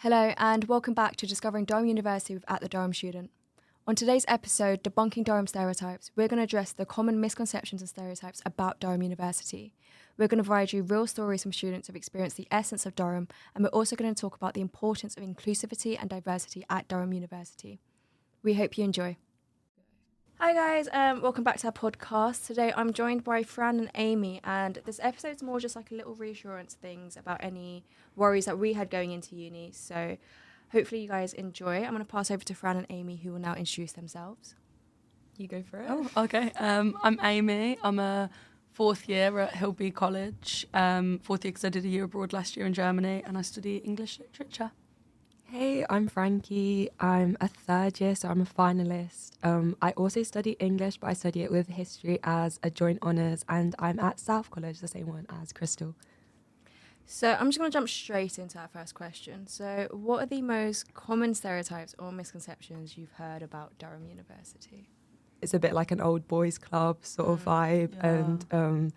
Hello and welcome back to Discovering Durham University with At the Durham Student. On today's episode, Debunking Durham Stereotypes, we're going to address the common misconceptions and stereotypes about Durham University. We're going to provide you real stories from students who've experienced the essence of Durham, and we're also going to talk about the importance of inclusivity and diversity at Durham University. We hope you enjoy. Hi guys, welcome back to our podcast. Today I'm joined by Fran and Amy, and this episode's more just like a little reassurance things about any worries that we had going into uni. So hopefully you guys enjoy. I'm going to pass over to Fran and Amy, who will now introduce themselves. You go for it. Oh, okay. I'm Amy. I'm a fourth year at Hillby College. Fourth year because I did a year abroad last year in Germany, and I study English literature. Hey, I'm Frankie. I'm a third year, so I'm a finalist. I also study English, but I study it with history as a joint honours, and I'm at South College, the same one as Crystal. So I'm just going to jump straight into our first question. So what are the most common stereotypes or misconceptions you've heard about Durham University? It's a bit like an old boys club sort of vibe, and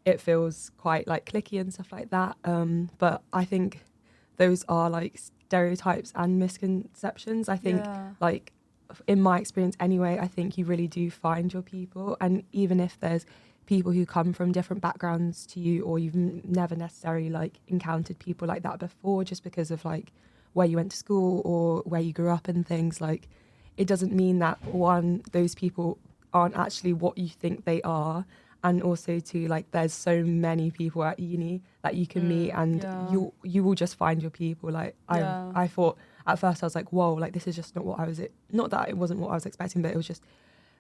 it feels quite like cliquey and stuff like that. But I think those are like stereotypes and misconceptions. I think like in my experience anyway, I think you really do find your people, and even if there's people who come from different backgrounds to you, or you've never necessarily like encountered people like that before, just because of like where you went to school or where you grew up and things, like it doesn't mean that those people aren't actually what you think they are. And also too, like there's so many people at uni that you can meet, and you will just find your people. Like I thought at first I was like, whoa, like this is just not what I was, not that it wasn't what I was expecting, but it was just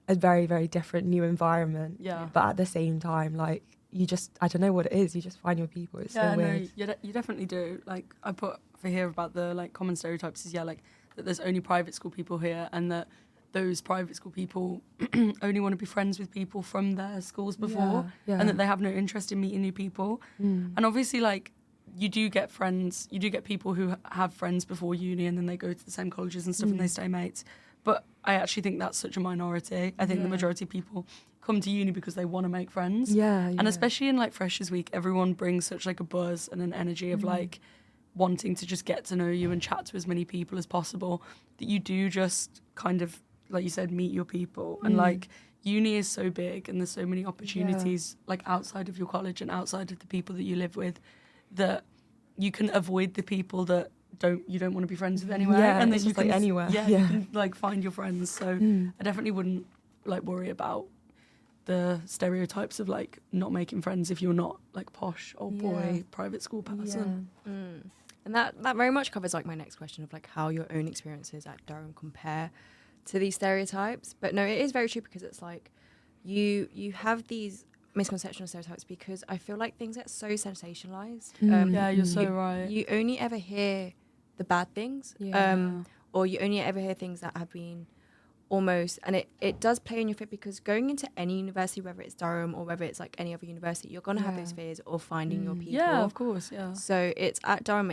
a very, very different new environment. Yeah. But at the same time, like you just, I don't know what it is, you just find your people. It's so weird. No, you definitely do. Like I put for here about the like common stereotypes is like that there's only private school people here, and that those private school people only want to be friends with people from their schools before, and that they have no interest in meeting new people. And obviously, like, you do get people who have friends before uni and then they go to the same colleges and stuff and they stay mates. But I actually think that's such a minority. I think the majority of people come to uni because they want to make friends. And especially in, like, Freshers Week, everyone brings such, like, a buzz and an energy of, like, wanting to just get to know you and chat to as many people as possible, that you do just kind of, like you said, meet your people. And like uni is so big and there's so many opportunities like outside of your college and outside of the people that you live with, that you can avoid the people that you don't want to be friends with anyway. And then you can, like anywhere. You can like find your friends. So I definitely wouldn't like worry about the stereotypes of like not making friends if you're not like posh old boy private school person. And that very much covers like my next question of like how your own experiences at Durham compare to these stereotypes. But no, it is very true, because it's like you have these misconceptions and stereotypes because I feel like things get so sensationalized. You're so right. You only ever hear the bad things, or you only ever hear things that have been almost, and it does play in your fit, because going into any university, whether it's Durham or whether it's like any other university, you're going to have those fears of finding your people. Yeah, of course, So it's at Durham,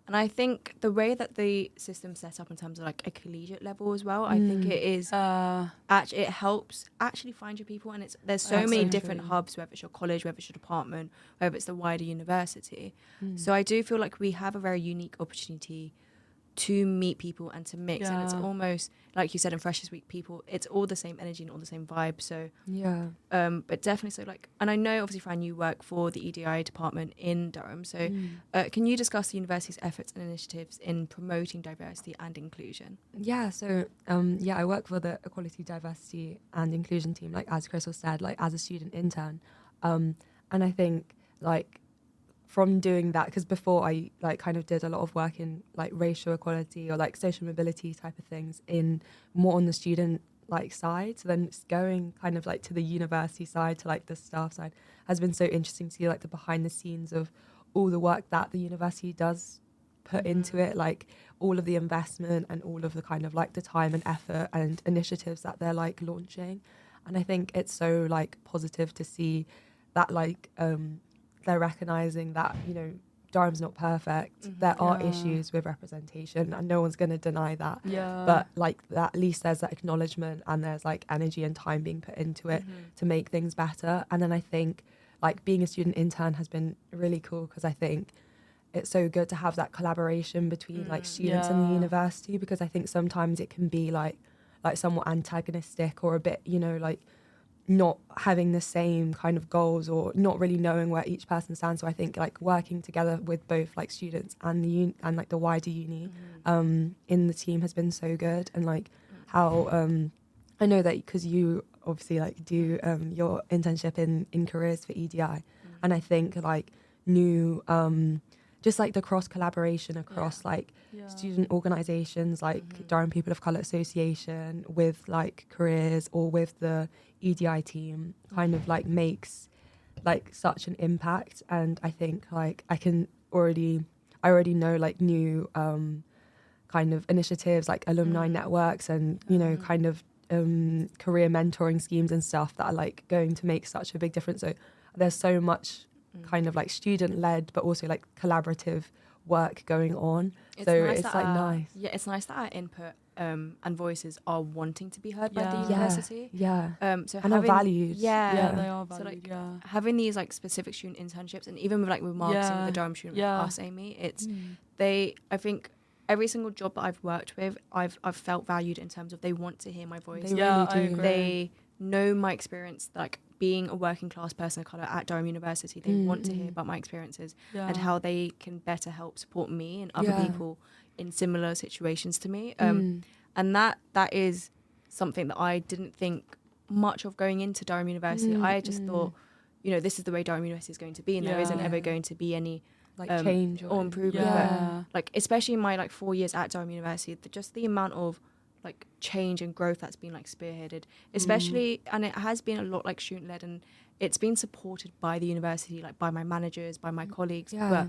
and I think the way that the system's set up in terms of like a collegiate level as well, I think it is it helps actually find your people, and there's so many different hubs, whether it's your college, whether it's your department, whether it's the wider university. So I do feel like we have a very unique opportunity to meet people and to mix, and it's almost like you said in Freshers Week, people, it's all the same energy and all the same vibe. So but definitely, so like, and I know obviously Fran, you work for the EDI department in Durham, so can you discuss the university's efforts and initiatives in promoting diversity and inclusion? So I work for the Equality, Diversity and Inclusion team, like as Crystal said, like as a student intern, and I think like from doing that, because before I like kind of did a lot of work in like racial equality or like social mobility type of things in more on the student like side, so then it's going kind of like to the university side, to like the staff side, has been so interesting to see like the behind the scenes of all the work that the university does put into it, like all of the investment and all of the kind of like the time and effort and initiatives that they're like launching. And I think it's so like positive to see that like they're recognising that, you know, Durham's not perfect. There are issues with representation, and no one's going to deny that. But like that, at least there's that acknowledgement, and there's like energy and time being put into it to make things better. And then I think like being a student intern has been really cool, because I think it's so good to have that collaboration between like students and the university, because I think sometimes it can be like somewhat antagonistic or a bit, you know, like not having the same kind of goals or not really knowing where each person stands. So I think like working together with both like students and and like the wider uni in the team has been so good. And like how I know that because you obviously like do your internship in careers for EDI, and I think like new just like the cross collaboration across like student organizations like Durham People of Colour Association with like careers or with the EDI team kind of like makes like such an impact. And I think like I already know like new kind of initiatives like alumni networks and you know kind of career mentoring schemes and stuff that are like going to make such a big difference. So there's so much kind of like student led but also like collaborative work going on. It's nice. Yeah, it's nice that our input and voices are wanting to be heard by the university. So and are valued. Yeah, they are valued. So like having these like specific student internships, and even with marketing with the Durham student with us, Amy, it's I think every single job that I've worked with, I've felt valued in terms of they want to hear my voice. They really do. They know my experience, like being a working class person of colour at Durham University. They want to hear about my experiences and how they can better help support me and other people in similar situations to me. And that is something that I didn't think much of going into Durham University. I just thought, you know, this is the way Durham University is going to be, and there isn't ever going to be any like change or improvement. But like especially in my like 4 years at Durham University, just the amount of like change and growth that's been like spearheaded, especially and it has been a lot like student led, and it's been supported by the university, like by my managers, by my colleagues. But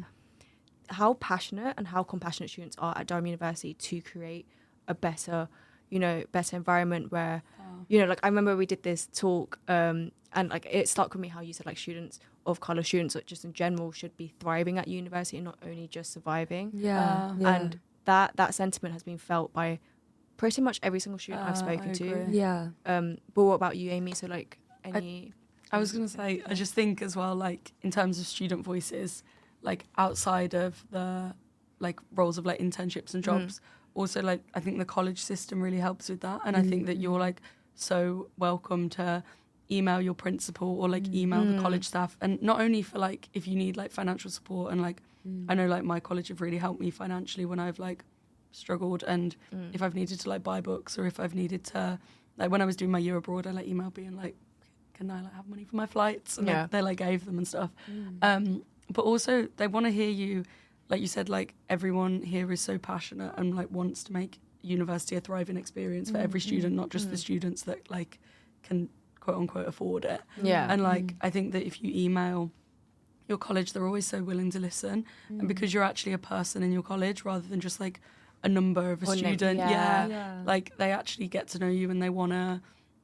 how passionate and how compassionate students are at Durham University to create a better environment where you know, like I remember we did this talk and like it stuck with me how you said like students of colour, students just in general should be thriving at university and not only just surviving. And that sentiment has been felt by pretty much every single student I've spoken to. But what about you, Amy? So like any I was gonna say, I just think as well, like in terms of student voices, like outside of the like roles of like internships and jobs, also like I think the college system really helps with that. And I think that you're like so welcome to email your principal or like email the college staff, and not only for like if you need like financial support, and like I know like my college have really helped me financially when I've like struggled, and if I've needed to like buy books, or if I've needed to like when I was doing my year abroad, I like emailed being like, can I like have money for my flights, and like, they like gave them and stuff. But also they want to hear you, like you said, like everyone here is so passionate and like wants to make university a thriving experience for every student, not just the students that like can quote unquote afford it. And like I think that if you email your college, they're always so willing to listen, and because you're actually a person in your college rather than just like a number of a student, like they actually get to know you and they want to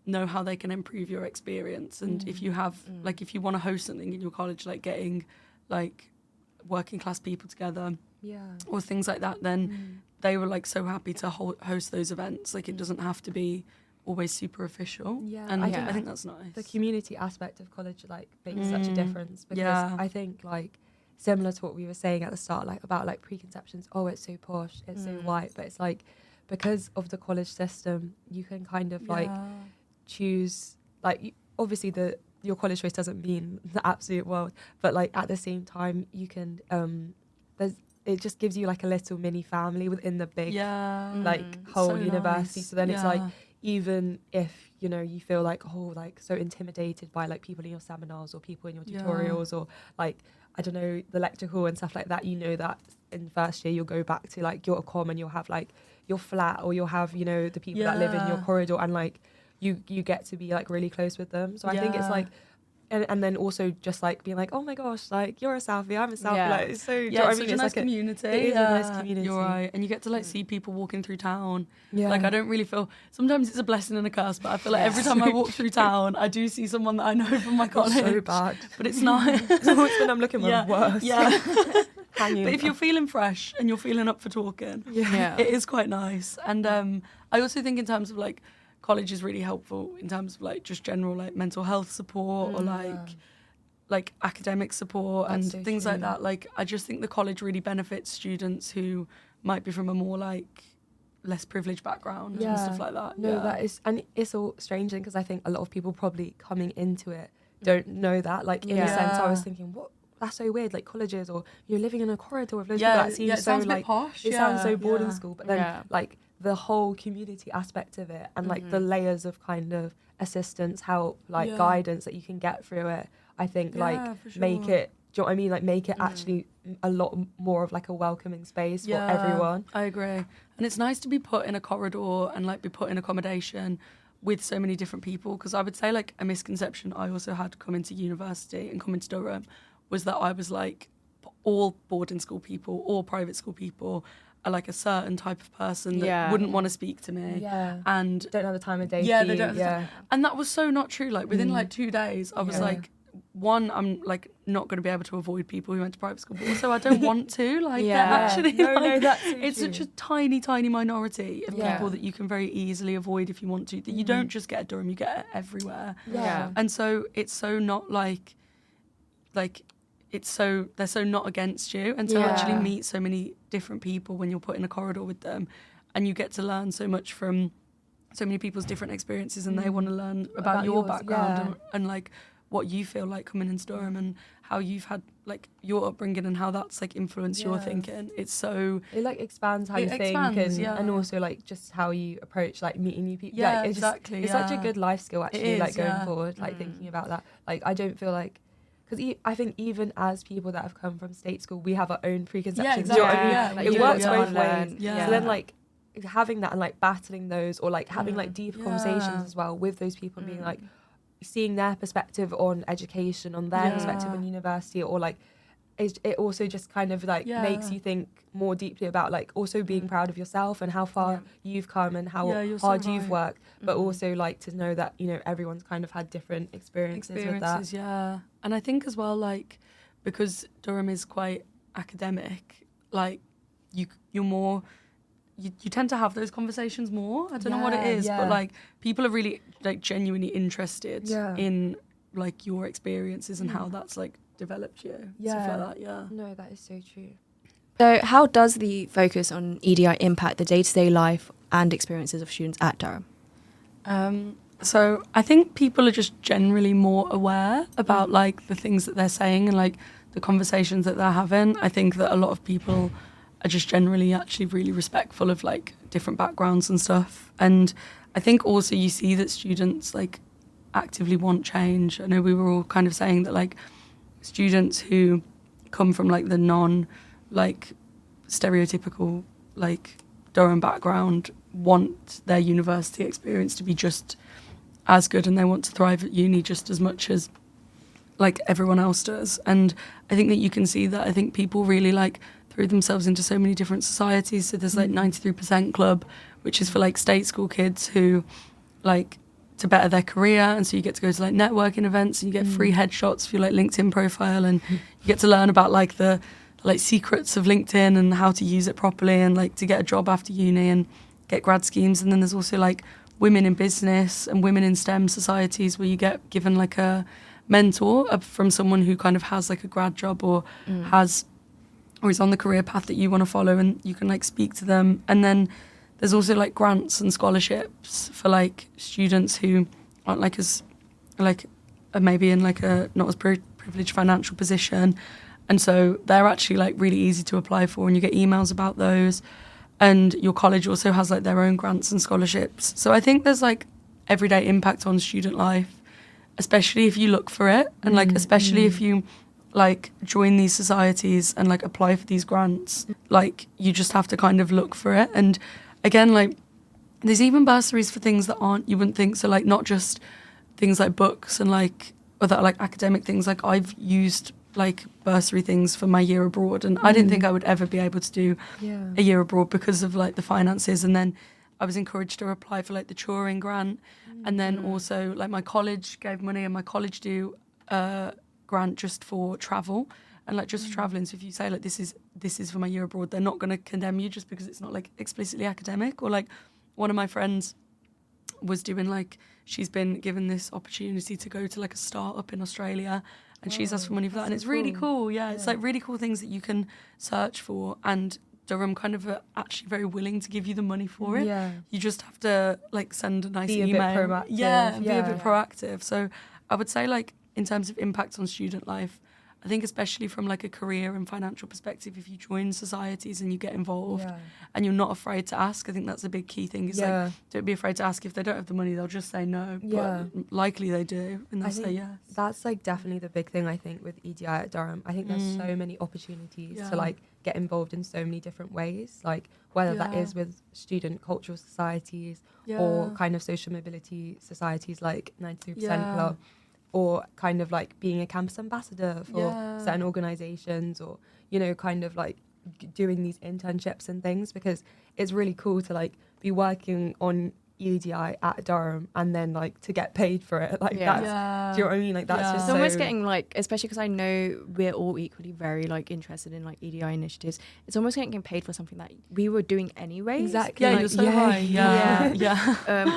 know how they can improve your experience. And if you have like if you want to host something in your college, like getting like working class people together or things like that, then they were like so happy to host those events. Like it doesn't have to be always super official. And I think that's nice. The community aspect of college like makes such a difference, because I think like similar to what we were saying at the start, like about like preconceptions, oh it's so posh, it's so white, but it's like because of the college system you can kind of like choose, like obviously your college choice doesn't mean the absolute world, but like at the same time you can it just gives you like a little mini family within the big like whole so university nice. So then it's like even if you know you feel like like so intimidated by like people in your seminars or people in your tutorials or like I don't know the lecture hall and stuff like that, you know that in first year you'll go back to like your comm and you'll have like your flat, or you'll have you know the people that live in your corridor, and like you get to be like really close with them. So I think it's like and then also just like being like, oh my gosh, like you're a Southie, I'm a Southie, like it's so it's such a nice community. It is a nice community. You're right, and you get to like see people walking through town. Like I don't really feel, sometimes it's a blessing and a curse, but I feel like every time I walk through town I do see someone that I know from my college. It's so bad, but it's nice. It's always when I'm looking my worst. But if you're feeling fresh and you're feeling up for talking, it is quite nice. And I also think in terms of like college is really helpful in terms of like just general like mental health support or like like academic support and so things like true. that. Like, I just think the college really benefits students who might be from a more like less privileged background and stuff like that. No, that is, and it's all strange because I think a lot of people probably coming into it don't know that. Like in a sense, I was thinking, what? That's so weird. Like colleges, or you're living in a corridor with loads of people. That seems it so sounds a bit like posh. it sounds so boarding school. But then Yeah. like the whole community aspect of it, and like the layers of kind of assistance, help, like guidance that you can get through it. I think like for sure. make it. Do you know what I mean? Like make it actually a lot more of like a welcoming space for everyone. I agree. And it's nice to be put in a corridor and like be put in accommodation with so many different people, because I would say like a misconception I also had coming to university and coming to Durham was that I was like, all boarding school people, all private school people are like a certain type of person that wouldn't want to speak to me. Yeah. And Don't have the time of day. yeah, for they you. don't have the time. And that was so not true. Like within like 2 days, I was like, one, I'm like not going to be able to avoid people who went to private school, but also I don't want to. Like they're actually that's so it's true. such a tiny, tiny minority of people that you can very easily avoid if you want to. That you don't just get at Durham, you get it everywhere. Yeah. And so it's so not like it's so they're so not against you, and to actually meet so many different people when you're put in a corridor with them, and you get to learn so much from so many people's different experiences, and they want to learn about your yours, background and like what you feel like coming into Durham and how you've had like your upbringing and how that's like influenced your thinking. It's so it like expands how you think and also like just how you approach like meeting new people. Yeah, like, it's exactly. It's such a good life skill actually, is, like going forward, like thinking about that. Like I don't feel like, because I think even as people that have come from state school, we have our own preconceptions. exactly. You know what I mean? Yeah, Like, you it do, works yeah. both ways. Yeah. So then like having that and like battling those, or like having like deeper conversations as well with those people, and being like seeing their perspective on education, on their perspective on university, or like it also just kind of like makes you think more deeply about like also being proud of yourself and how far you've come and how hard you've worked, but also like to know that, you know, everyone's kind of had different experiences with that. Yeah. And I think as well, like, because Durham is quite academic, like you're more you tend to have those conversations more. I don't know what it is, but like people are really like genuinely interested in like your experiences and how that's like developed you. Stuff like that, No, that is so true. So how does the focus on EDI impact the day-to-day life and experiences of students at Durham? So I think people are just generally more aware about like the things that they're saying and like the conversations that they're having. I think that a lot of people are just generally actually really respectful of like different backgrounds and stuff. And I think also you see that students like actively want change. I know we were all kind of saying that like students who come from like the non like stereotypical like Durham background want their university experience to be just as good, and they want to thrive at uni just as much as like everyone else does. And I think that you can see that. I think people really like threw themselves into so many different societies. So there's like 93% Club, which is for like state school kids who like to better their career, and so you get to go to like networking events and you get free headshots for your like LinkedIn profile, and you get to learn about like the like secrets of LinkedIn and how to use it properly, and like to get a job after uni and get grad schemes. And then there's also like women in business and women in STEM societies where you get given like a mentor from someone who kind of has like a grad job or is on the career path that you want to follow, and you can like speak to them. And then there's also like grants and scholarships for like students who aren't like as like maybe in like a not as privileged financial position, and so they're actually like really easy to apply for, and you get emails about those. And your college also has like their own grants and scholarships. So I think there's like everyday impact on student life, especially if you look for it, and like especially if you like join these societies and like apply for these grants. Like you just have to kind of look for it. And again, like there's even bursaries for things that aren't, you wouldn't think. So like not just things like books and like other like academic things. Like I've used like bursary things for my year abroad, and I didn't think I would ever be able to do a year abroad because of like the finances. And then I was encouraged to apply for like the Turing grant, and then also like my college gave money, and my college do a grant just for travel and like just for traveling. So if you say like this is for my year abroad, they're not going to condemn you just because it's not like explicitly academic. Or like one of my friends was doing like, she's been given this opportunity to go to like a startup in Australia, and she's asked for money for that, and it's really cool. Yeah, it's like really cool things that you can search for, and Durham kind of are actually very willing to give you the money for it. Yeah. You just have to like send a nice Be a email. bit proactive. Yeah, be a Yeah. bit proactive. So I would say like in terms of impact on student life, I think especially from like a career and financial perspective, if you join societies and you get involved and you're not afraid to ask, I think that's a big key thing. It's like, don't be afraid to ask. If they don't have the money, they'll just say no. Yeah. But likely they do, and they'll say yes. That's like definitely the big thing, I think, with EDI at Durham. I think there's so many opportunities to like get involved in so many different ways, like whether that is with student cultural societies or kind of social mobility societies like 93% Club, or kind of like being a campus ambassador for certain organizations, or, you know, kind of like doing these internships and things, because it's really cool to like be working on EDI at Durham and then like to get paid for it. Like that's, do you know what I mean? Like that's just it's so... almost getting like, especially because I know we're all equally very like interested in like EDI initiatives, it's almost getting paid for something that we were doing anyway. Exactly. Yeah, like, you're so right. Yeah.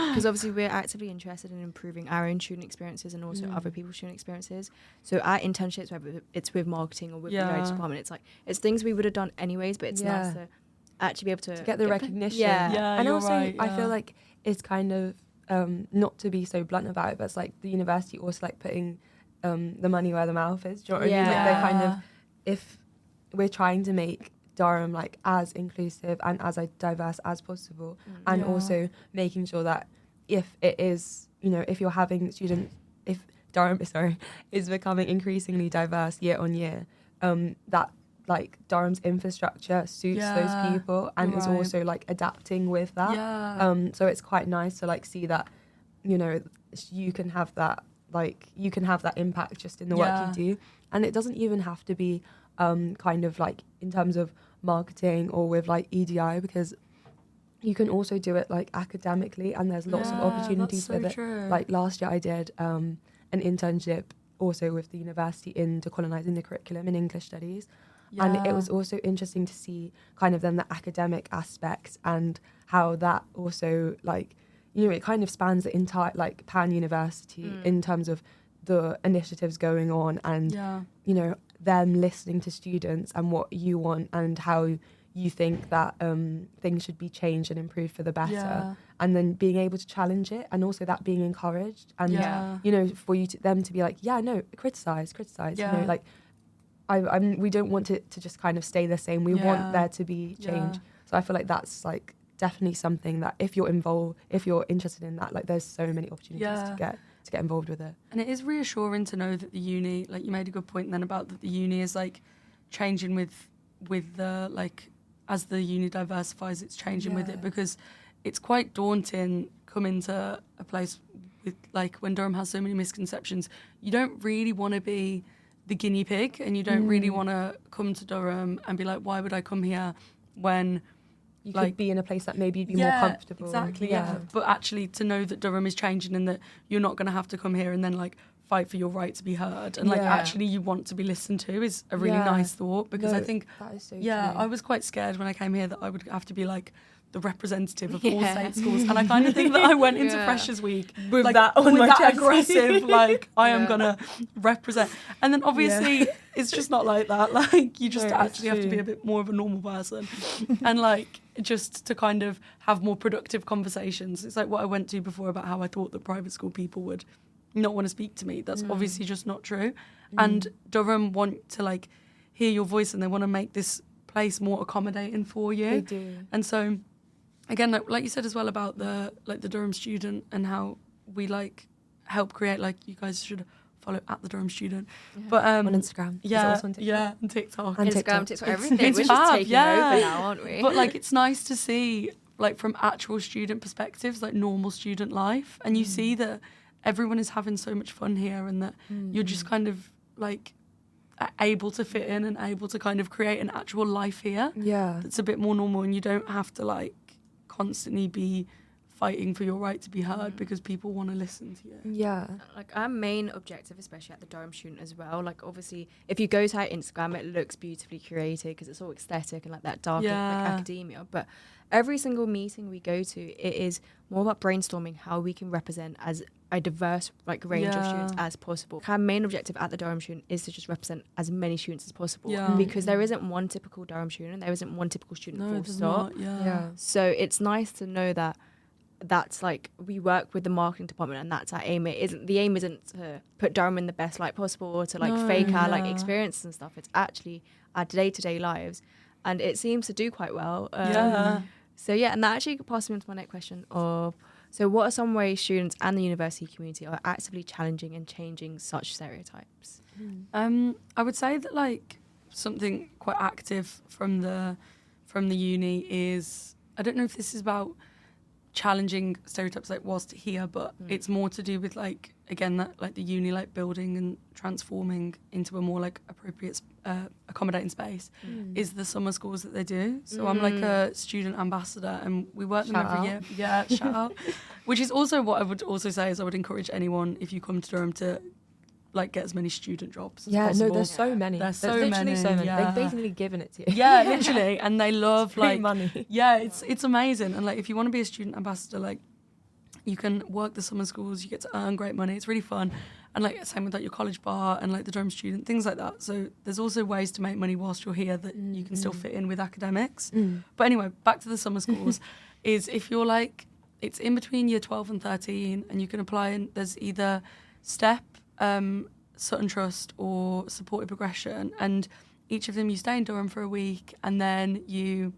Because obviously we're actively interested in improving our own student experiences and also other people's student experiences. So our internships, whether it's with marketing or with the EDI department, it's like, it's things we would have done anyways, but it's nice to actually be able to get the recognition. Yeah, and you're also right, I feel like it's kind of not to be so blunt about it, but it's like the university also like putting the money where the mouth is. Do you know what I mean? Like they're kind of, if we're trying to make Durham like as inclusive and as diverse as possible, and also making sure that if it is, you know, if you're having students, if Durham is becoming increasingly diverse year on year, that like Durham's infrastructure suits those people and is also like adapting with that. So it's quite nice to like see that, you know, you can have that impact just in the work you do, and it doesn't even have to be kind of like in terms of marketing or with like EDI, because you can also do it like academically, and there's lots of opportunities with it. Like last year I did an internship also with the university in decolonising the curriculum in English studies. And it was also interesting to see kind of then the academic aspects and how that also like, you know, it kind of spans the entire like Pan University in terms of the initiatives going on and, you know, them listening to students and what you want and how you think that things should be changed and improved for the better, and then being able to challenge it, and also that being encouraged, and you know, for you them to be like, criticize, you know, like we don't want it to just kind of stay the same. We want there to be change. So I feel like that's like definitely something that if you're involved, if you're interested in that, like there's so many opportunities to get involved with it. And it is reassuring to know that the uni, like you made a good point then about that the uni is like changing with the like, as the uni diversifies, it's changing with it, because it's quite daunting coming to a place with like when Durham has so many misconceptions. You don't really want to be the guinea pig, and you don't really want to come to Durham and be like, why would I come here when you like, could be in a place that maybe you'd be more comfortable. Exactly, But actually to know that Durham is changing and that you're not going to have to come here and then like fight for your right to be heard, and like actually you want to be listened to is a really nice thought, because I think that is so true. I was quite scared when I came here that I would have to be like the representative of all state schools, and I kind of think that I went into Freshers Week with like, that on with my that chest. aggressive like I am gonna represent, and then obviously it's just not like that. Like you just actually have to be a bit more of a normal person and like just to kind of have more productive conversations. It's like what I went to before about how I thought that private school people would not want to speak to me. That's obviously just not true. And Durham want to like hear your voice, and they want to make this place more accommodating for you. They do. And so again, like you said as well about the Durham student and how we like help create, like you guys should follow at the Durham student. But on Instagram. And TikTok. And Instagram, TikTok, everything. We're fab, just taking over now, aren't we? But like it's nice to see like from actual student perspectives, like normal student life, and you see that everyone is having so much fun here, and that you're just kind of like able to fit in and able to kind of create an actual life here that's a bit more normal, and you don't have to like constantly be fighting for your right to be heard because people want to listen to you. Yeah. Like our main objective, especially at the Durham student as well, like obviously if you go to our Instagram, it looks beautifully curated because it's all aesthetic and like that dark like academia. But every single meeting we go to, it is more about brainstorming how we can represent as a diverse like range of students as possible. Our main objective at the Durham student is to just represent as many students as possible because there isn't one typical Durham student, there isn't one typical student full stop. So it's nice to know that that's like we work with the marketing department and that's our aim. The aim isn't to put Durham in the best light possible or to like fake our like experiences and stuff. It's actually our day-to-day lives, and it seems to do quite well. So yeah, and that actually passes me on to my next question of, so what are some ways students and the university community are actively challenging and changing such stereotypes? I would say that like something quite active from the uni is, I don't know if this is about challenging stereotypes like whilst here, but it's more to do with like, again, that like the uni like building and transforming into a more like appropriate accommodating space is the summer schools that they do. So I'm like a student ambassador and we work them every year. Yeah, shout out. Which is also what I would also say is I would encourage anyone, if you come to Durham, to like get as many student jobs as possible. No, there's so many. There's literally many, so many. yeah. They've basically given it to you. Yeah, literally. And they love like money. Yeah, it's amazing. And like if you want to be a student ambassador, like you can work the summer schools, you get to earn great money. It's really fun. And like same with like your college bar and like the Durham student, things like that. So there's also ways to make money whilst you're here that you can still fit in with academics. But anyway, back to the summer schools is if you're like, it's in between year 12 and 13 and you can apply and there's either STEP, Sutton Trust or supported progression, and each of them you stay in Durham for a week and then you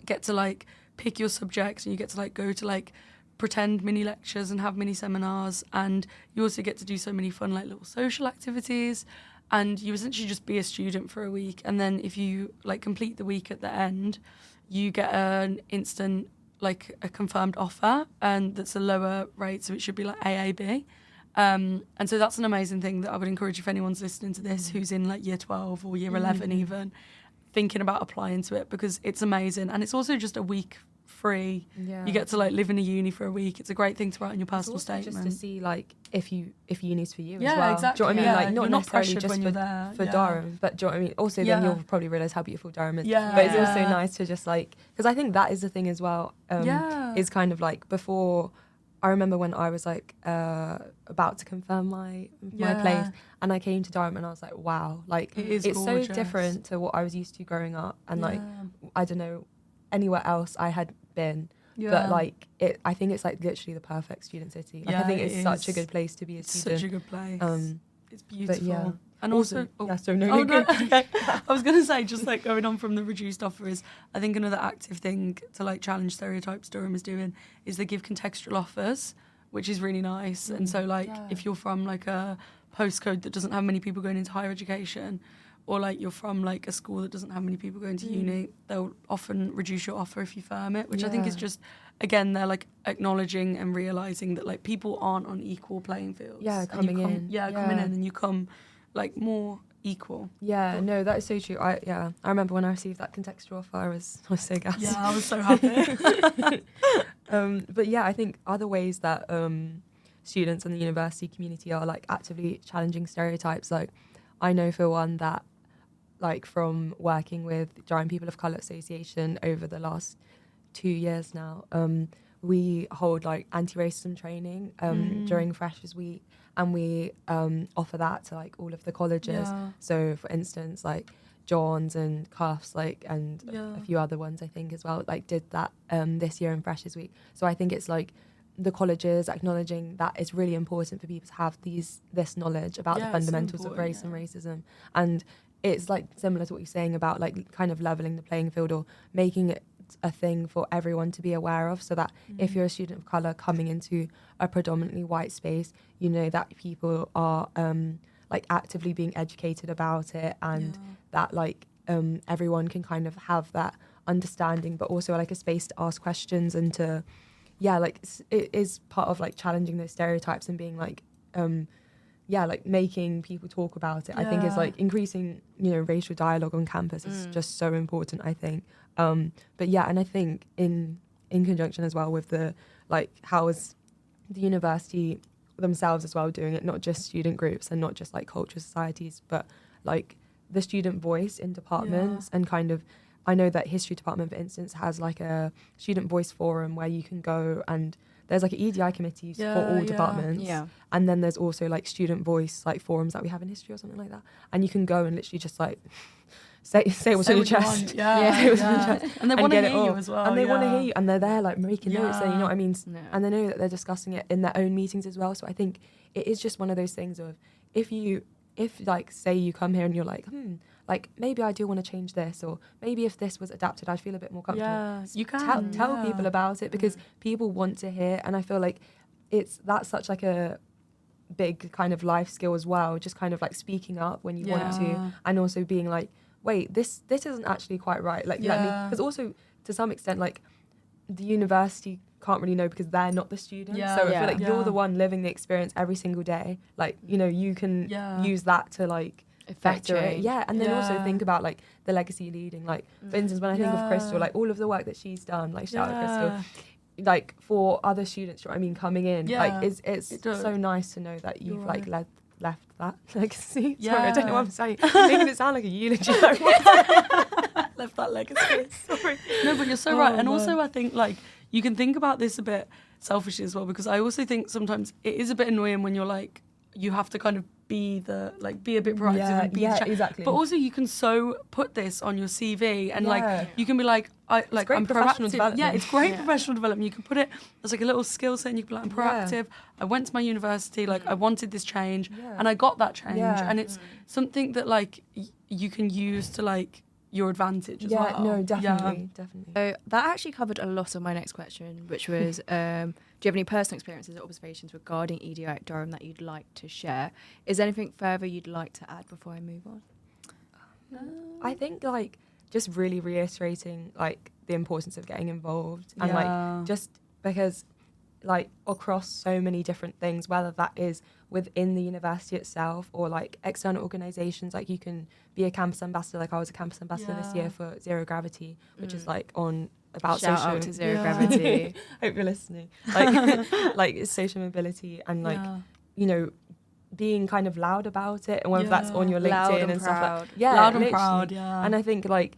get to like pick your subjects and you get to like go to like pretend mini lectures and have mini seminars, and you also get to do so many fun like little social activities, and you essentially just be a student for a week, and then if you like complete the week at the end you get an instant like a confirmed offer, and that's a lower rate, so it should be like AAB. And so that's an amazing thing that I would encourage if anyone's listening to this who's in like year 12 or year 11 even, thinking about applying to it, because it's amazing. And it's also just a week free. Yeah. You get to like live in a uni for a week. It's a great thing to write on your personal statement. Just to see like if uni's for you as well. Yeah, exactly. Do you know what I mean? Like not necessarily just when you're there. For Durham, but do you know what I mean? Also then you'll probably realise how beautiful Durham is. Yeah. But it's also nice to just like, because I think that is the thing as well, is kind of like before, I remember when I was like about to confirm my place, and I came to Durham and I was like, wow, like it's gorgeous. So different to what I was used to growing up, and like I don't know anywhere else I had been, but like I think it's like literally the perfect student city. Like I think it's such a good place to be a student. Such a good place. It's beautiful. But yeah. And also, okay. I was going to say, just like going on from the reduced offer is, I think another active thing to like challenge stereotypes Durham is doing is they give contextual offers, which is really nice. And so like if you're from like a postcode that doesn't have many people going into higher education, or like you're from like a school that doesn't have many people going to uni, they'll often reduce your offer if you firm it, which I think is just, again, they're like acknowledging and realising that like people aren't on equal playing fields. Yeah, coming in and you come like more equal. Yeah, no, that is so true. I remember when I received that contextual offer, I was so gassed. Yeah, I was so happy. But yeah, I think other ways that students in the university community are like actively challenging stereotypes. Like I know for one that like from working with Durham People of Colour Association over the last 2 years now, we hold like anti-racism training during Freshers Week, and we offer that to like all of the colleges. So for instance, like John's and Cuffs, like and a few other ones I think as well, like did that this year in Freshers Week. So I think it's like the colleges acknowledging that it's really important for people to have this knowledge about the fundamentals of race and racism. And it's like similar to what you're saying about like kind of leveling the playing field or making it a thing for everyone to be aware of, so that if you're a student of colour coming into a predominantly white space, you know that people are like actively being educated about it, and that like everyone can kind of have that understanding, but also like a space to ask questions and to like it is part of like challenging those stereotypes and being like like making people talk about it. I think is like increasing, racial dialogue on campus is just so important, I think. But yeah, and I think in in conjunction as well with the, like, how is the university themselves as well doing it, not just student groups and not just like cultural societies, but like the student voice in departments and kind of, I know that history department, for instance, has like a student voice forum where you can go and there's like an EDI committee for all departments. Yeah. And then there's also like student voice like forums that we have in history or something like that. And you can go and literally just like say what's on your chest. Say what's on your chest. And they want to hear you as well. And they want to hear you. And they're there like making notes. And you know what I mean? And they know that they're discussing it in their own meetings as well. So I think it is just one of those things of if like say you come here and you're like, like maybe I do want to change this, or maybe if this was adapted I'd feel a bit more comfortable. Yeah, you can tell people about it, because people want to hear. And I feel like that's such like a big kind of life skill as well, just kind of like speaking up when you want to, and also being like, wait, this isn't actually quite right, like let me, because also to some extent like the university can't really know because they're not the students. So I feel like you're the one living the experience every single day, like, you know, you can use that to like better it. And then also think about like the legacy you're leading, like for instance when I think of Crystal, like all of the work that she's done, like shout out Crystal, like for other students, I mean, coming in, like it's so nice to know that you've like left that legacy. Sorry, I don't know what I'm saying. You're making it sound like a eulogy. Left that legacy. Sorry. No, but you're so right. And also I think like you can think about this a bit selfishly as well, because I also think sometimes it is a bit annoying when you're like, you have to kind of be a bit proactive and be exactly. But also you can so put this on your CV and like you can be like, I'm proactive. Yeah, it's great professional development. You can put it as like a little skill set and you can be like, I'm proactive. I went to my university, like I wanted this change and I got that change. And it's something that like you can use to like your advantage as well. No, definitely. So that actually covered a lot of my next question, which was, do you have any personal experiences or observations regarding EDI at Durham that you'd like to share? Is there anything further you'd like to add before I move on? I think like just really reiterating like the importance of getting involved and like just because like across so many different things, whether that is within the university itself or like external organizations, like you can be a campus ambassador. Like I was a campus ambassador this year for Zero Gravity, which is like on about Shout social out to Zero Gravity. Hope you're listening. Like like it's social mobility and like you know, being kind of loud about it, and whether that's on your LinkedIn and stuff like loud and proud. And I think like,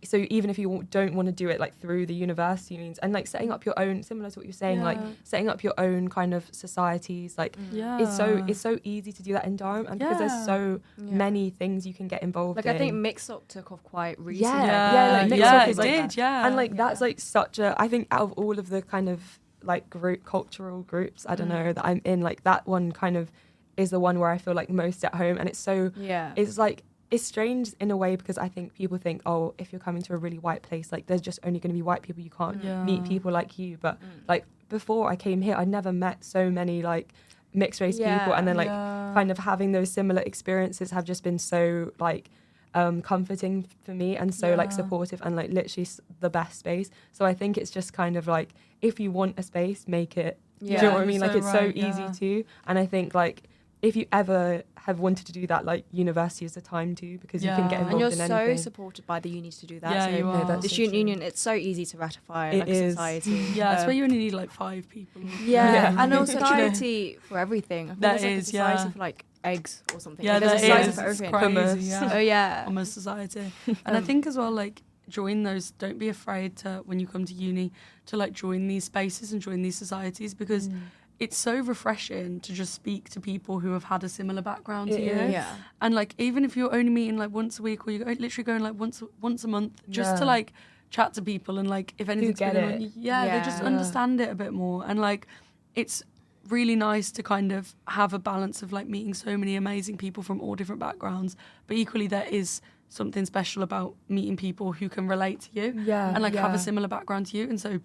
so even if you don't want to do it like through the university means, and like setting up your own, similar to what you're saying, like setting up your own kind of societies, like it's so easy to do that in Durham, and because there's so many things you can get involved in. Like I think Mix-Up took off quite recently. Like Mix-Up is like, and like that's like such a, I think out of all of the kind of like cultural groups, I don't know, that I'm in, like that one kind of is the one where I feel like most at home, and it's so it's like, it's strange in a way because I think people think, oh, if you're coming to a really white place, like there's just only going to be white people, you can't meet people like you. But like before I came here, I'd never met so many like mixed race people, and then like kind of having those similar experiences have just been so like comforting for me and so like supportive and like literally the best space. So I think it's just kind of like, if you want a space, make it. Do you know what I mean? Like it's so easy to, and I think like if you ever have wanted to do that, like university is the time to, because you can get involved in anything. And you're so supported by the unis to do that. Yeah, so you are. The student union, it's so easy to ratify like a society. Yeah, it's where you only need like 5 people. And also society for everything. I think that there's is, like a society for like eggs or something. Yeah, like there's a that society is. for everything. Hummus. Hummus society. And I think as well, like, join those, don't be afraid to, when you come to uni, to like join these spaces and join these societies, because it's so refreshing to just speak to people who have had a similar background to you. And like, even if you're only meeting like once a week, or you're literally going like once a month, just to like chat to people, and like if anything's going on, they just understand it a bit more. And like, it's really nice to kind of have a balance of like meeting so many amazing people from all different backgrounds, but equally there is something special about meeting people who can relate to you and like have a similar background to you. And so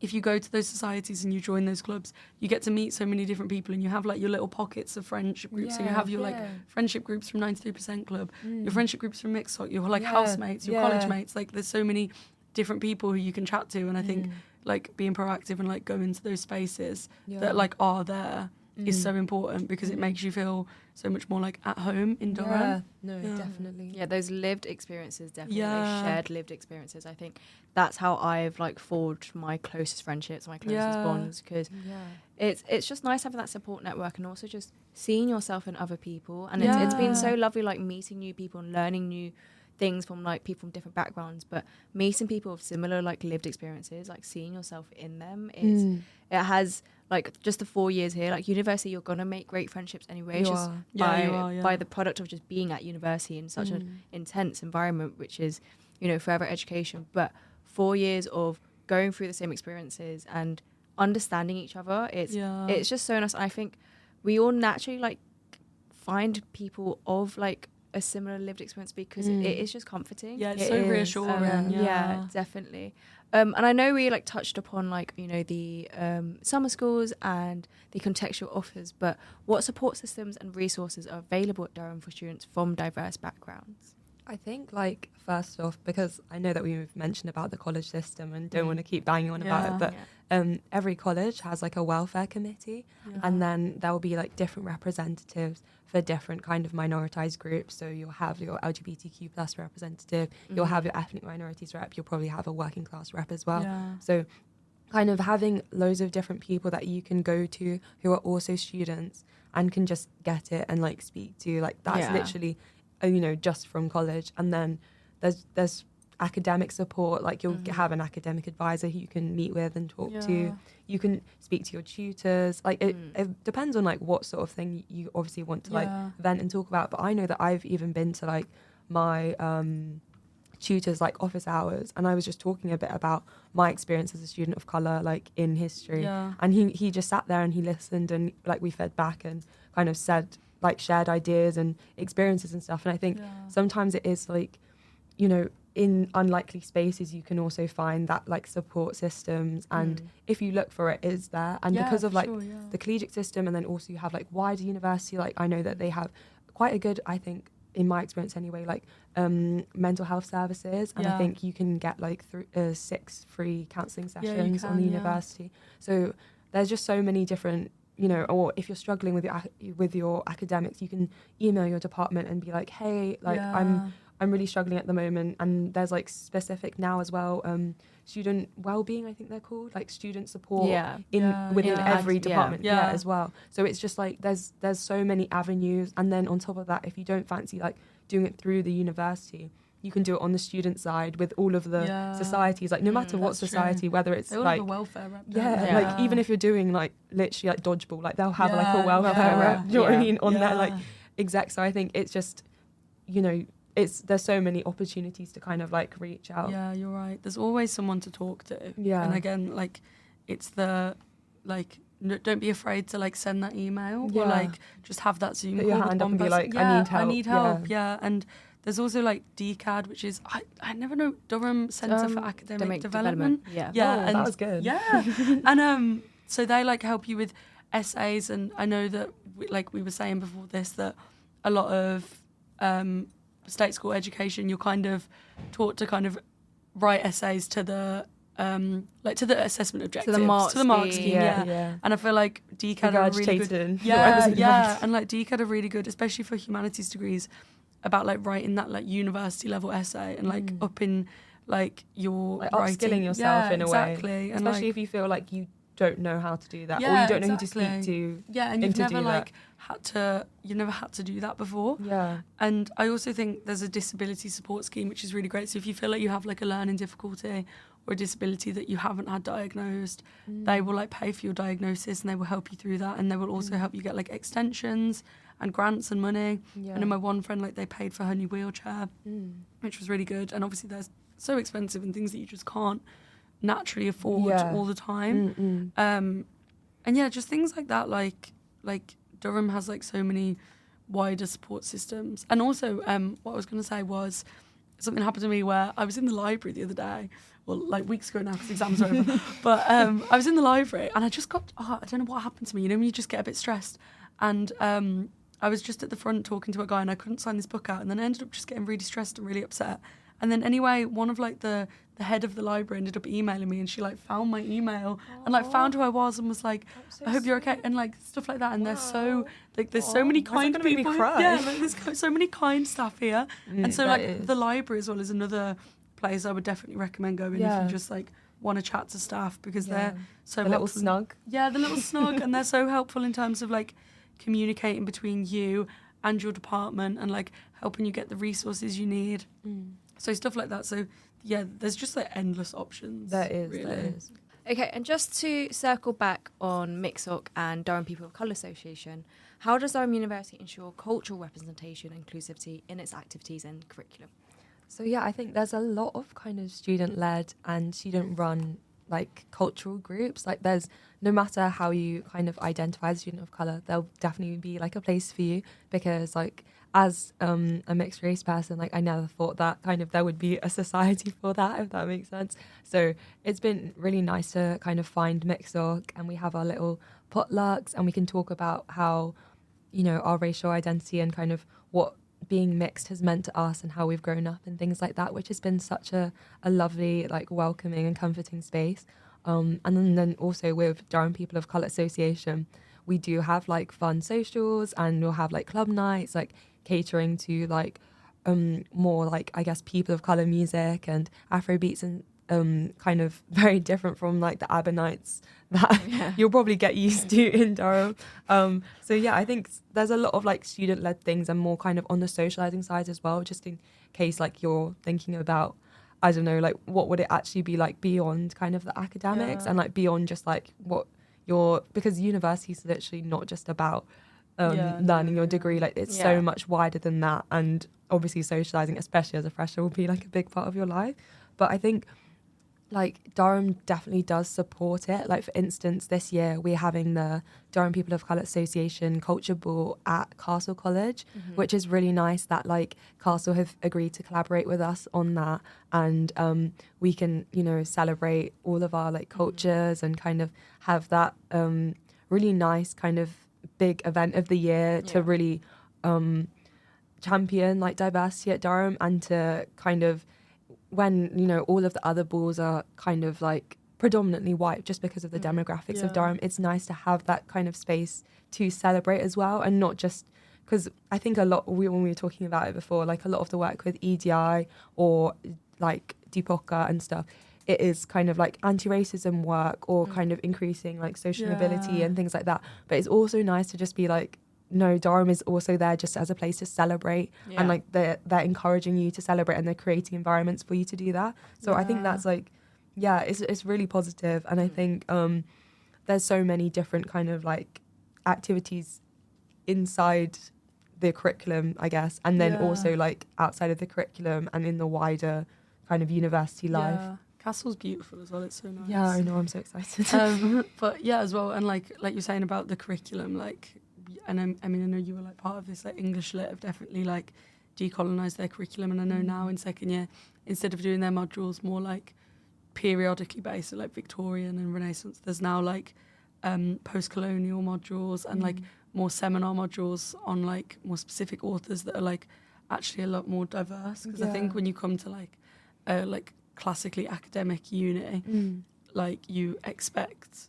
if you go to those societies and you join those clubs, you get to meet so many different people, and you have like your little pockets of friendship groups. So you have your like friendship groups from 93% Club, your friendship groups from Mix-Up, your like housemates, your college mates. Like there's so many different people who you can chat to, and I think like being proactive and like going into those spaces that like are there is so important because it makes you feel so much more like at home in Durham. Definitely. Yeah, those lived experiences, definitely. Yeah. Shared lived experiences. I think that's how I've like forged my closest friendships, my closest bonds, because it's just nice having that support network and also just seeing yourself in other people. And it's been so lovely like meeting new people and learning new things from like people from different backgrounds, but meeting people with similar like lived experiences, like seeing yourself in them, it has like just the 4 years here, like university, you're gonna make great friendships anyway. It's just by the product of just being at university in such an intense environment, which is, you know, further education. But 4 years of going through the same experiences and understanding each other, it's just so nice. And I think we all naturally like find people of like a similar lived experience because it is just comforting. Yeah, it's so reassuring. Yeah, definitely. And I know we like touched upon like, you know, the summer schools and the contextual offers, but what support systems and resources are available at Durham for students from diverse backgrounds? I think, like, first off, because I know that we've mentioned about the college system and don't want to keep banging on about it, but every college has, like, a welfare committee, and then there will be, like, different representatives for different kind of minoritized groups. So you'll have your LGBTQ plus representative, you'll have your ethnic minorities rep, you'll probably have a working class rep as well. So kind of having loads of different people that you can go to who are also students and can just get it and, like, speak to, like, that's literally... you know, just from college. And then there's academic support, like you'll have an academic advisor who you can meet with and talk to. You can speak to your tutors. Like it depends on like what sort of thing you obviously want to like vent and talk about. But I know that I've even been to like my tutors like office hours, and I was just talking a bit about my experience as a student of colour, like in history. And he just sat there and he listened, and like we fed back and kind of said like shared ideas and experiences and stuff. And I think sometimes it is like, you know, in unlikely spaces you can also find that like support systems, and if you look for it, is there. And because of like the collegiate system, and then also you have like wider university, like I know that they have quite a good, I think in my experience anyway, like mental health services, and I think you can get like 6 free counselling sessions on the university. So there's just so many different, you know, or if you're struggling with your academics, you can email your department and be like, hey, like I'm really struggling at the moment. And there's like specific now as well, student wellbeing, I think they're called, like student support within every department as well. So it's just like there's so many avenues. And then on top of that, if you don't fancy like doing it through the university, you can do it on the student side with all of the societies, like no matter what society, whether it's they all like have a welfare rep. Like even if you're doing like literally like dodgeball, like they'll have like a welfare rep, do you know what I mean, on their like exec. So I think it's just, you know, there's so many opportunities to kind of like reach out. Yeah, you're right. There's always someone to talk to. Yeah. And again, like it's the like don't be afraid to like send that email or like just have that Zoom call your with hand up one and be person. like, I need help. Yeah. And there's also like DCAD, which is I never know, Durham Centre for Academic Development. Yeah. And that was good. Yeah. And so they like help you with essays, and I know that like we were saying before this, that a lot of state school education, you're kind of taught to kind of write essays to the like to the assessment objectives, to the mark scheme. And I feel like DCAD are really good. And like DCAD are really good, especially for humanities degrees, about like writing that like university level essay and like up in like your like writing. upskilling yourself in a way, and especially like, if you feel like you don't know how to do that, or you don't know who to speak to. And you've never like had to do that before. And I also think there's a disability support scheme which is really great. So if you feel like you have like a learning difficulty or a disability that you haven't had diagnosed, they will like pay for your diagnosis and they will help you through that, and they will also help you get like extensions and grants and money. And then my one friend, like they paid for her new wheelchair, which was really good. And obviously they're so expensive and things that you just can't naturally afford all the time. And yeah, just things like that, like Durham has like so many wider support systems. And also what I was going to say was something happened to me where I was in the library the other day, well like weeks ago now because exams are over, but I was in the library and I just got I don't know what happened to me, you know, when you just get a bit stressed, and I was just at the front talking to a guy and I couldn't sign this book out, and then I ended up just getting really stressed and really upset, And then anyway, one of like the head of the library ended up emailing me, and she like found my email and like found who I was and was like, I hope you're okay, and like stuff like that. And they're so like, there's so many kind people. Yeah, like, there's so many kind staff here. And so like the library as well is another place I would definitely recommend going if you just like want to chat to staff, because they're so the little snug. Yeah, the little snug, and they're so helpful in terms of like communicating between you and your department and like helping you get the resources you need. So stuff like that. So yeah, there's just like endless options. There is. Okay, and just to circle back on MIXOC and Durham People of Colour Association, how does Durham University ensure cultural representation and inclusivity in its activities and curriculum? So yeah, I think there's a lot of kind of student-led and student-run like cultural groups. Like there's, no matter how you kind of identify as a student of colour, there'll definitely be like a place for you, because like as a mixed race person, like I never thought that kind of there would be a society for that, if that makes sense. So it's been really nice to kind of find MIXOC, and we have our little potlucks, and we can talk about how, you know, our racial identity and kind of what being mixed has meant to us and how we've grown up and things like that, which has been such a lovely, like welcoming and comforting space. And then also with Durham People of Colour Association, we do have like fun socials, and we'll have like club nights, like catering to like more like, I guess, people of colour music and Afrobeats, and kind of very different from like the ABBA nights that you'll probably get used to in Durham. So yeah, I think there's a lot of like student-led things and more kind of on the socialising side as well, just in case like you're thinking about, I don't know, like what would it actually be like beyond kind of the academics and like beyond just like what you're, because university is literally not just about learning your degree, like it's so much wider than that, and obviously socialising, especially as a fresher, will be like a big part of your life. But I think like Durham definitely does support it. Like for instance, this year we're having the Durham People of Colour Association Culture Ball at Castle College, which is really nice that like Castle have agreed to collaborate with us on that, and we can, you know, celebrate all of our like cultures and kind of have that really nice kind of big event of the year to really champion like diversity at Durham, and to kind of, when, you know, all of the other balls are kind of like predominantly white just because of the demographics of Durham, it's nice to have that kind of space to celebrate as well, and not just because I think a lot, when we were talking about it before, like a lot of the work with EDI or like Debunking and stuff, it is kind of like anti-racism work or kind of increasing like social mobility and things like that. But it's also nice to just be like, no, Durham is also there just as a place to celebrate, and like they're encouraging you to celebrate, and they're creating environments for you to do that. So I think that's like, it's really positive. And I think there's so many different kind of like activities inside the curriculum, I guess, and then also like outside of the curriculum and in the wider kind of university life. Castle's beautiful as well, it's so nice. Yeah, I know, I'm so excited. But yeah, as well, and like you're saying about the curriculum, like, and I mean, I know you were like part of this, like English Lit have definitely like decolonised their curriculum, and I know now in second year, instead of doing their modules more like periodically based, so like Victorian and Renaissance, there's now like post-colonial modules and like more seminar modules on like more specific authors that are like actually a lot more diverse, because I think when you come to like classically academic uni, like you expect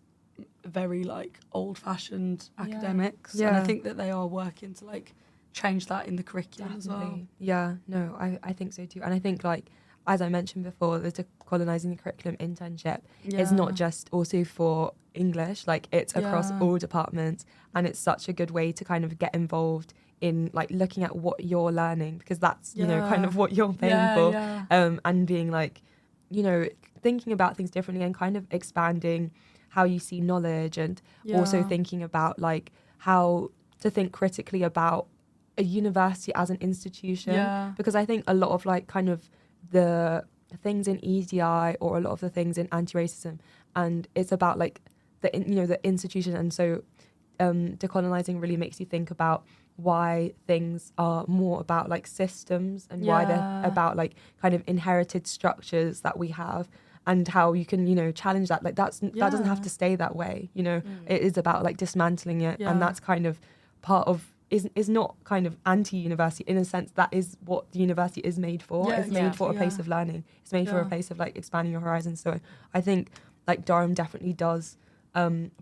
very like old-fashioned academics, and I think that they are working to like change that in the curriculum as well. Yeah, no, I think so too. And I think like, as I mentioned before, the decolonising the curriculum internship is not just also for English, like it's across all departments, and it's such a good way to kind of get involved in like looking at what you're learning, because that's you know kind of what you're paying for, and being like, you know, thinking about things differently and kind of expanding how you see knowledge, and also thinking about like how to think critically about a university as an institution, because I think a lot of like kind of the things in EDI or a lot of the things in anti-racism, and it's about like the the institution, and so decolonising really makes you think about why things are more about like systems, and why they're about like kind of inherited structures that we have, and how you can challenge that. Like that doesn't have to stay that way, it is about like dismantling it, and that's kind of part of is not kind of anti-university in a sense. That is what the university is made for. Yeah, It's made for a place yeah. of learning. It's made for a place of like expanding your horizons. So I think like Durham definitely does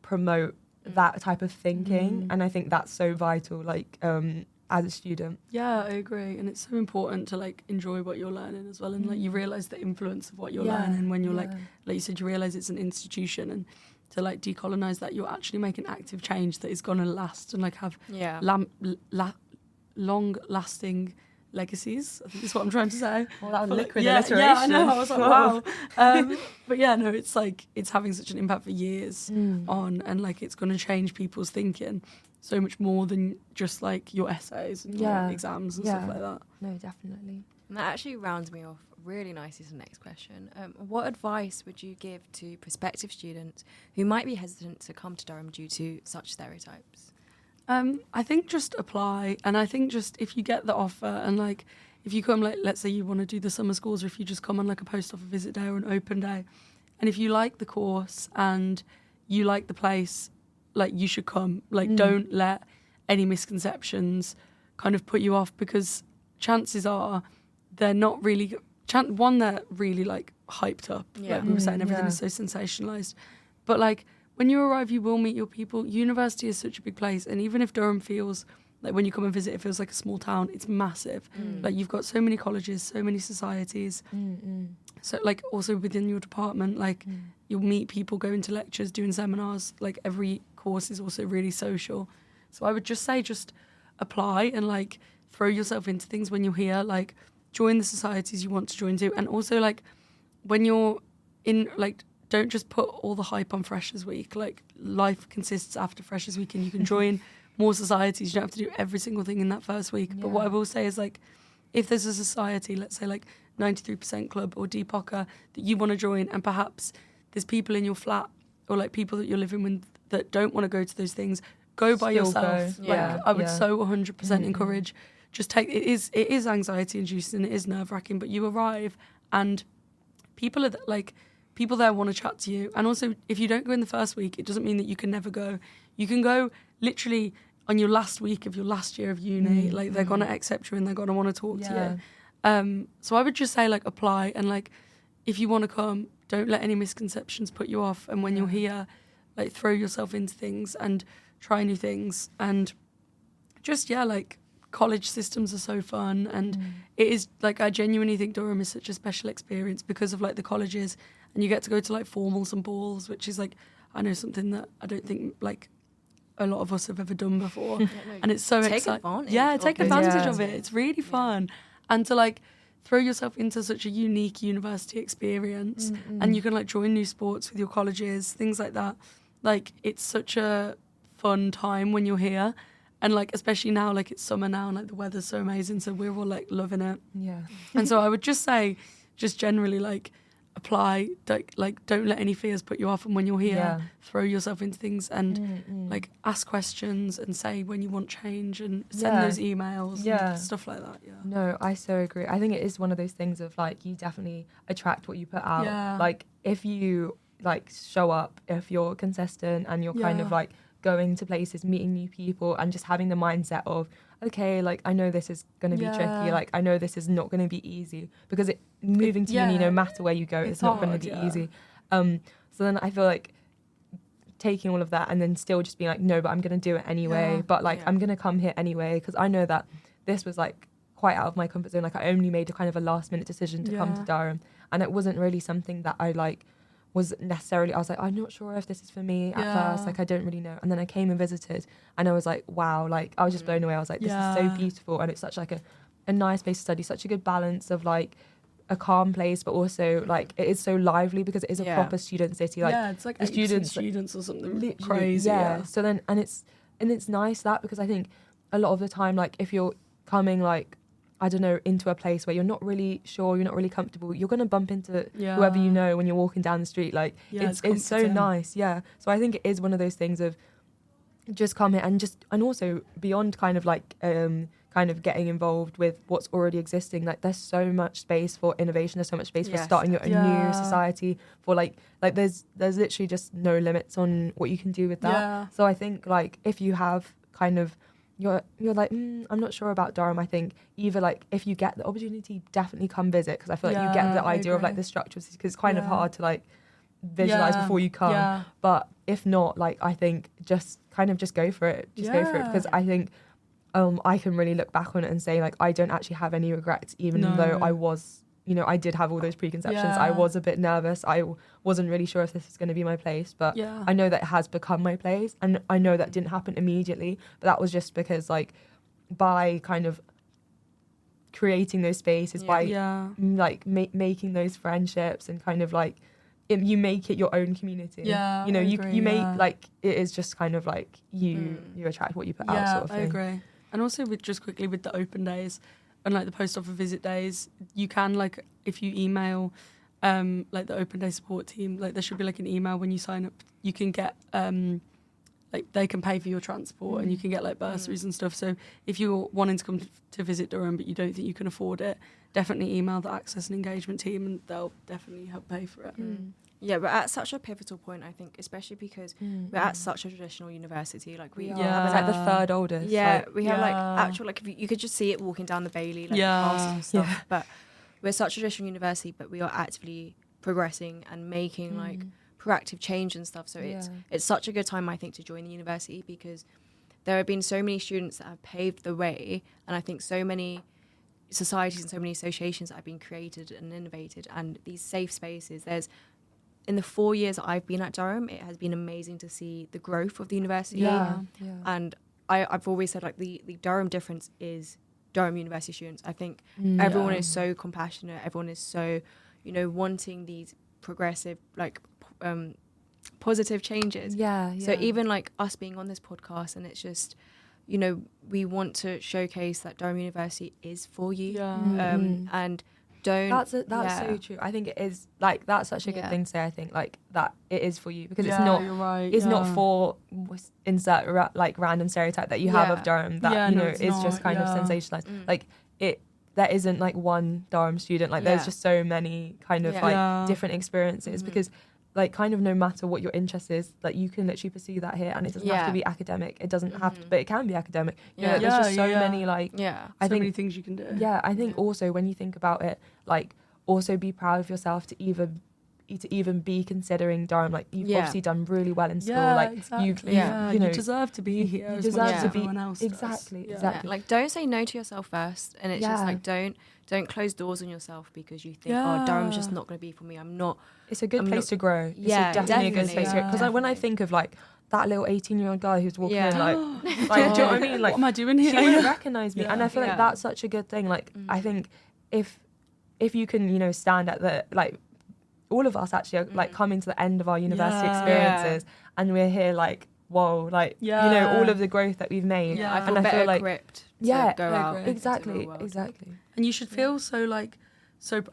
promote that type of thinking, and I think that's so vital, like as a student. Yeah, I agree, and it's so important to like enjoy what you're learning as well, and like you realize the influence of what you're learning when you're like you said, you realize it's an institution, and to like decolonize that, you're actually making active change that is gonna last and like have long-lasting legacies. I think that's what I'm trying to say. Well, that was But, liquid yeah, alliteration. yeah, I know. I was like, wow. But yeah, no, it's like it's having such an impact for years on, and like it's going to change people's thinking so much more than just like your essays and your exams and stuff like that. No, definitely. And that actually rounds me off really nicely to the next question. What advice would you give to prospective students who might be hesitant to come to Durham due to such stereotypes? I think just apply, and I think just if you get the offer, and like if you come, like let's say you want to do the summer schools, or if you just come on like a post-offer visit day or an open day, and if you like the course and you like the place, like you should come. Like don't let any misconceptions kind of put you off, because chances are they're not really they're really like hyped up, like we were saying, everything is so sensationalized, but like when you arrive, you will meet your people. University is such a big place, and even if Durham feels like, when you come and visit, it feels like a small town, it's massive. Like you've got so many colleges, so many societies. So like also within your department, like you'll meet people, going to lectures, doing seminars. Like every course is also really social. So I would just say, just apply and like throw yourself into things when you're here. Like join the societies you want to join to, and also like when you're in, like don't just put all the hype on Freshers Week. Like life consists after Freshers Week, and you can join more societies. You don't have to do every single thing in that first week. But what I will say is, like, if there's a society, let's say like 93% Club or DPOCA, that you want to join, and perhaps there's people in your flat or like people that you're living with that don't want to go to those things, go by Still yourself. go. Like I would so 100% encourage. Just take it is anxiety inducing, it is nerve wracking, but you arrive and people are like. People there want to chat to you. And also, if you don't go in the first week, it doesn't mean that you can never go. You can go literally on your last week of your last year of uni. Like, they're going to accept you and they're going to want to talk to you. So I would just say, like, apply. And, like, if you want to come, don't let any misconceptions put you off. And when you're here, like, throw yourself into things and try new things. And just, like, college systems are so fun. And it is, like, I genuinely think Durham is such a special experience because of, like, the colleges. And you get to go to like formals and balls, which is like, I know, something that I don't think like a lot of us have ever done before. And it's so exciting. Take advantage of it. It's really fun. And to like throw yourself into such a unique university experience, and you can like join new sports with your colleges, things like that. Like it's such a fun time when you're here. And like, especially now, like it's summer now and like the weather's so amazing. So we're all like loving it. Yeah. And so I would just say, just generally like, apply, like don't let any fears put you off, and when you're here throw yourself into things and like ask questions and say when you want change and send those emails and stuff like that. No, I so agree. I think it is one of those things of like you definitely attract what you put out. Like if you like show up, if you're consistent and you're kind of like going to places, meeting new people, and just having the mindset of, okay, like I know this is going to be tricky, like I know this is not going to be easy, because moving to uni, no matter where you go, it's not going to be easy. So then I feel like taking all of that and then still just being like, no, but I'm going to do it anyway, but like I'm going to come here anyway, because I know that this was like quite out of my comfort zone. Like I only made a kind of a last minute decision to come to Durham, and it wasn't really something that I like was necessarily, I was like, I'm not sure if this is for me at first, like I don't really know. And then I came and visited and I was like, wow, like I was just blown away. I was like, this is so beautiful, and it's such like a nice place to study, such a good balance of like a calm place, but also like it is so lively because it is a proper student city. Like it's like the students or something crazy. So then and it's nice that, because I think a lot of the time, like if you're coming like, I don't know, into a place where you're not really sure, you're not really comfortable, you're going to bump into whoever you know when you're walking down the street. Like, it's so nice, So I think it is one of those things of just come here and also beyond kind of like, kind of getting involved with what's already existing. Like, there's so much space for innovation, there's so much space for starting your own new society, for like there's literally just no limits on what you can do with that. So I think like if you have kind of you're like, I'm not sure about Durham. I think either like if you get the opportunity, definitely come visit, because I feel like you get the idea of like the structure, because it's kind of hard to like visualize before you come. Yeah. But if not, like I think just go for it. Just go for it, because I think I can really look back on it and say like I don't actually have any regrets, even though I was, I did have all those preconceptions. I was a bit nervous. I wasn't really sure if this was going to be my place, but I know that it has become my place, and I know that didn't happen immediately, but that was just because like by kind of creating those spaces, by like making those friendships, and kind of like you make it your own community. You make like it is just kind of like you attract what you put out, sort of thing. I agree. And also with the open days and like the post offer visit days, you can like if you email like the open day support team, like there should be like an email when you sign up, you can get like they can pay for your transport and you can get like bursaries and stuff. So if you're wanting to come to visit Durham but you don't think you can afford it, definitely email the access and engagement team and they'll definitely help pay for it. Yeah, we're at such a pivotal point, I think, especially because we're at such a traditional university. Like we it's like the third oldest. Yeah, we have like actual, like if you could just see it walking down the Bailey, like classes and stuff. But we're such a traditional university, but we are actively progressing and making like proactive change and stuff. So it's such a good time, I think, to join the university, because there have been so many students that have paved the way, and I think so many societies and so many associations that have been created and innovated, and these safe spaces. In the 4 years that I've been at Durham, it has been amazing to see the growth of the university. And I've always said, like, the Durham difference is Durham University students. I think everyone is so compassionate. Everyone is so, wanting these progressive, like, positive changes. So even, like, us being on this podcast, and it's just, we want to showcase that Durham University is for you. And don't... That's so true. I think it is, like, that's such a good thing to say. I think, like, that it is for you, because it's you're right, it's not for insert like random stereotype that you have of Durham that it's just kind of sensationalized. Like there isn't like one Durham student. Like there's just so many kind of like different experiences, because like kind of no matter what your interest is, like you can literally pursue that here, and it doesn't have to be academic. It doesn't have to, but it can be academic. There's just so many like I think many things you can do. I think also when you think about it, like also be proud of yourself to even be considering Durham. Like you've obviously done really well in school. Like exactly. You deserve to be here. You deserve to be everyone else exactly. Like don't say no to yourself first, and it's just like don't close doors on yourself because you think Durham's just not going to be for me. I'm not. It's a good place to grow. It's definitely a good place to grow. Because when I think of like that little 18-year-old guy who's walking in, like do you know what I mean? Like, what am I doing here? She wouldn't recognise me, and I feel like that's such a good thing. Like I think if you can, stand at the like. All of us actually are like coming to the end of our university experiences, and we're here like, whoa, like all of the growth that we've made. I feel better equipped to go out. Exactly. And you should feel so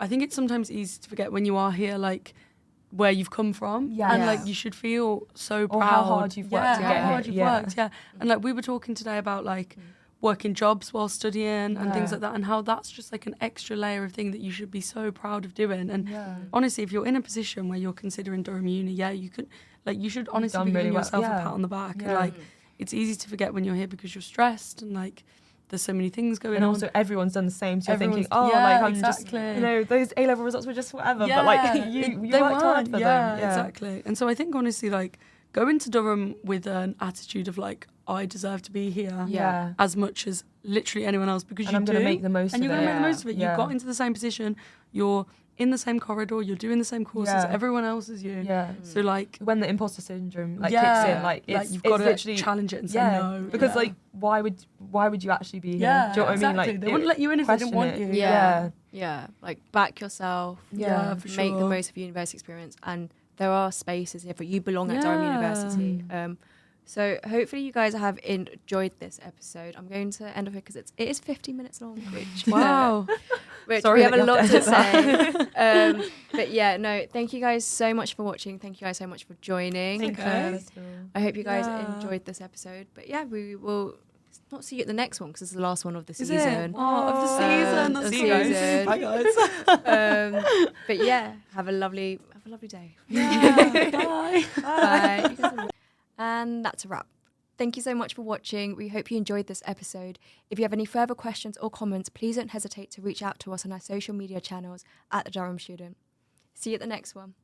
I think it's sometimes easy to forget when you are here, like where you've come from, and like you should feel so proud. Or how hard you've worked to get here. How hard you've worked, and like we were talking today about like working jobs while studying and things like that, and how that's just like an extra layer of thing that you should be so proud of doing. And honestly, if you're in a position where you're considering Durham Uni, you could like you should honestly be giving yourself a pat on the back. And like it's easy to forget when you're here because you're stressed and like there's so many things going on. And also everyone's done the same, so you're thinking, I'm just those A-level results were just whatever, but like you worked hard for them. Exactly. And so I think honestly, like go into Durham with an attitude of like, I deserve to be here as much as literally anyone else, because I'm going to make the most of it. And you're going to make the most of it. You've got into the same position. You're in the same corridor. You're doing the same courses. Everyone else is you. So like when the imposter syndrome kicks in, like you've got to literally challenge it and say no. Because like why would you actually be here? Do you know what I mean? Like they wouldn't let you in if they didn't want you. Yeah. Like back yourself. For sure. Make the most of your university experience, and there are spaces here, but you belong at Durham University. So hopefully you guys have enjoyed this episode. I'm going to end off it because it is 50 minutes long, which Sorry, we have a lot to say. But thank you guys so much for watching. Thank you guys so much for joining. I hope you guys enjoyed this episode. But we will not see you at the next one because it's the last one of the season. Of the season. See you guys. Bye guys. But have a lovely day. Bye. Bye. And that's a wrap. Thank you so much for watching. We hope you enjoyed this episode. If you have any further questions or comments, please don't hesitate to reach out to us on our social media channels at The Durham Student. See you at the next one.